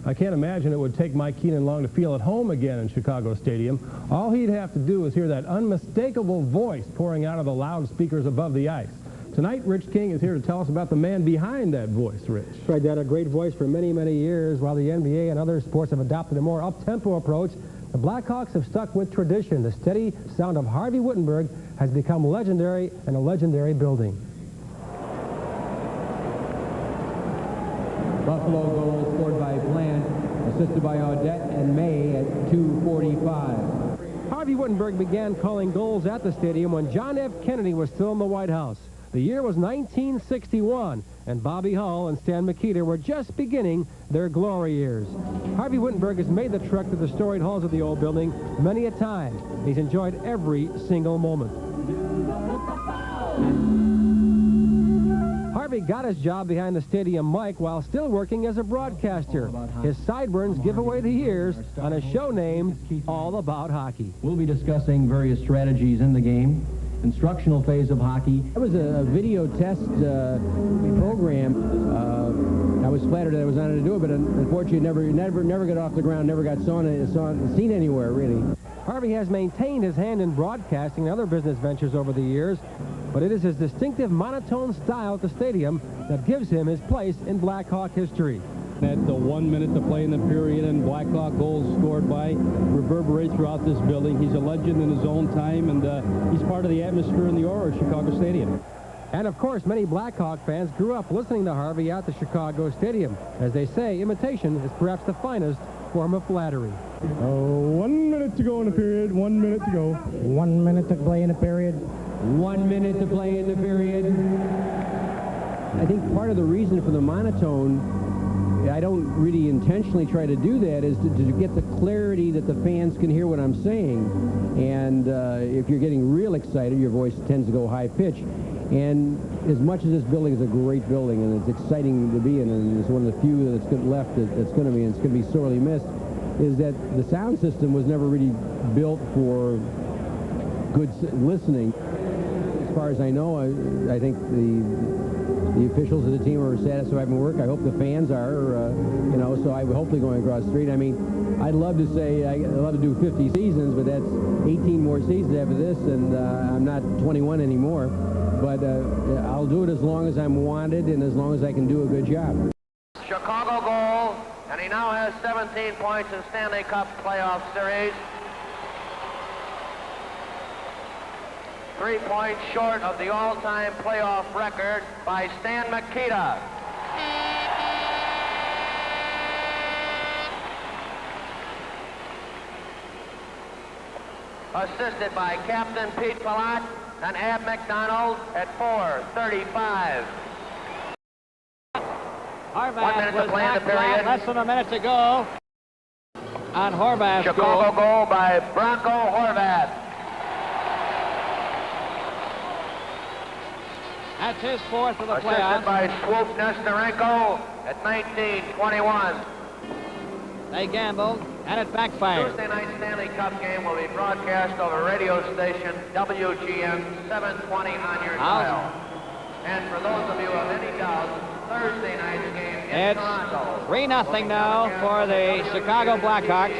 I can't imagine it would take Mike Keenan long to feel at home again in Chicago Stadium. All he'd have to do is hear that unmistakable voice pouring out of the loudspeakers above the ice. Tonight, Rich King is here to tell us about the man behind that voice, Rich. Right, that a great voice for many, many years. While the NBA and other sports have adopted a more up-tempo approach, the Blackhawks have stuck with tradition. The steady sound of Harvey Wittenberg has become legendary in a legendary building. Buffalo goal scored by Plant, assisted by Audette and May at 2:45. Harvey Wittenberg began calling goals at the stadium when John F. Kennedy was still in the White House. The year was 1961, and Bobby Hull and Stan Mikita were just beginning their glory years. Harvey Wittenberg has made the trek to the storied halls of the old building many a time. He's enjoyed every single moment. Harvey got his job behind the stadium mic while still working as a broadcaster. His sideburns give away the years on a show named All About Hockey. We'll be discussing various strategies in the game, instructional phase of hockey. It was a video test program. I was flattered that I was honored to do it, but unfortunately never got off the ground, never got seen anywhere, really. Harvey has maintained his hand in broadcasting and other business ventures over the years, but it is his distinctive monotone style at the stadium that gives him his place in Blackhawk history. At the 1 minute to play in the period and Blackhawk goals scored by reverberate throughout this building. He's a legend in his own time, and he's part of the atmosphere and the aura of Chicago Stadium. And of course, many Blackhawk fans grew up listening to Harvey at the Chicago Stadium. As they say, imitation is perhaps the finest form of flattery. 1 minute to go in the period, 1 minute to go. 1 minute to play in the period. 1 minute to play in the period. I think part of the reason for the monotone, I don't really intentionally try to do that, is to get the clarity that the fans can hear what I'm saying. And if you're getting real excited, your voice tends to go high pitch. And as much as this building is a great building and it's exciting to be in, and it's one of the few that's left that's going to be, and it's going to be sorely missed, is that the sound system was never really built for good listening. As far as I know, I think the officials of the team are satisfied with work. I hope the fans are, you know, so I'm hopefully going across the street. I mean, I'd love to say I'd love to do 50 seasons, but that's 18 more seasons after this, and I'm not 21 anymore. But I'll do it as long as I'm wanted and as long as I can do a good job. Chicago goal, and he now has 17 points in Stanley Cup playoff series. 3 points short of the all-time playoff record by Stan Mikita. Assisted by Captain Pete Palat and Ab McDonald at 4:35. Horvath 1 minute to was play in the knocked out, period. less than a minute to go on Horvath's Chicago goal. goal by Bronco Horvath. That's his fourth of the Assisted playoffs. by Swoop Nesterenko at 19:21. They gambled, and it backfired. Tuesday night Stanley Cup game will be broadcast over radio station WGN 720 on your dial. And for those of you who have any doubts, Thursday night's game in It's Toronto. 3-0 now for the Chicago Blackhawks.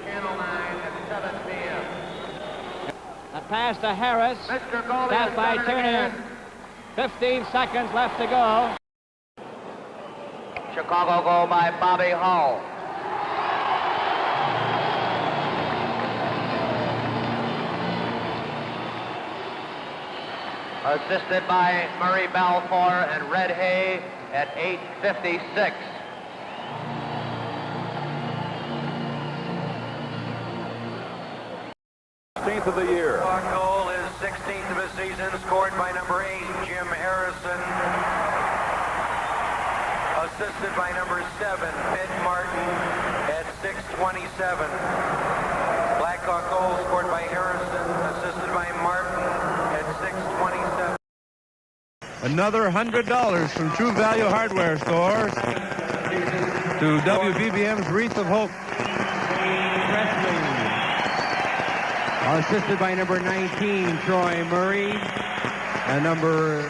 Channel 9 at 7 p.m. A pass to Harris. Mr. Goldie Pass has by done it Turner. again. 15 seconds left to go. Chicago goal by Bobby Hull. Assisted by Murray Balfour and Red Hay at 8:56. Of the year. Goal is 16th of his season, scored by number 8, Jim Harrison. Assisted by number 7, Pitt Martin at 6:27. Blackhawk goal scored by Harrison, assisted by Martin at 6:27. Another $100 from True Value Hardware Stores to WBBM's Wreath of Hope. Assisted by number 19, Troy Murray, and number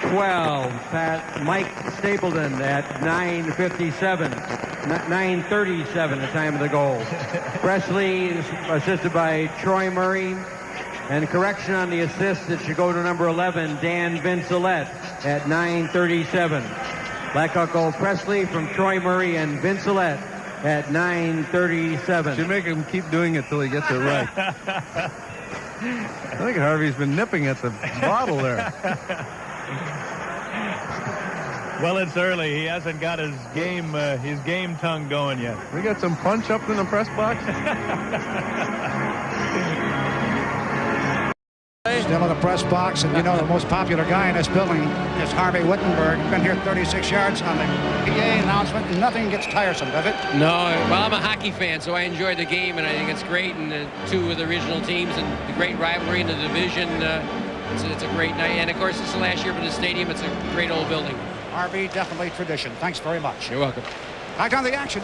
12, Mike Stapleton at 9:57. 9:37, the time of the goal. Presley is assisted by Troy Murray. And correction on the assist, it should go to number 11, Dan Vincelette, at 9:37. Blackhawk goal Presley from Troy Murray and Vincelette at 9:37. Should make him keep doing it till he gets it right. I think Harvey's been nipping at the bottle there. Well, it's early. He hasn't got his game tongue going yet. We got some punch up in the press box. Still in the press box, and you know the most popular guy in this building is Harvey Wittenberg. Been here 36 yards on the PA announcement, and nothing gets tiresome, does it? No, well, I'm a hockey fan, so I enjoy the game, and I think it's great, and two of the regional teams, and the great rivalry in the division. It's a great night, and of course, it's the last year for the stadium. It's a great old building. Harvey, definitely tradition. Thanks very much. You're welcome. Back on the action.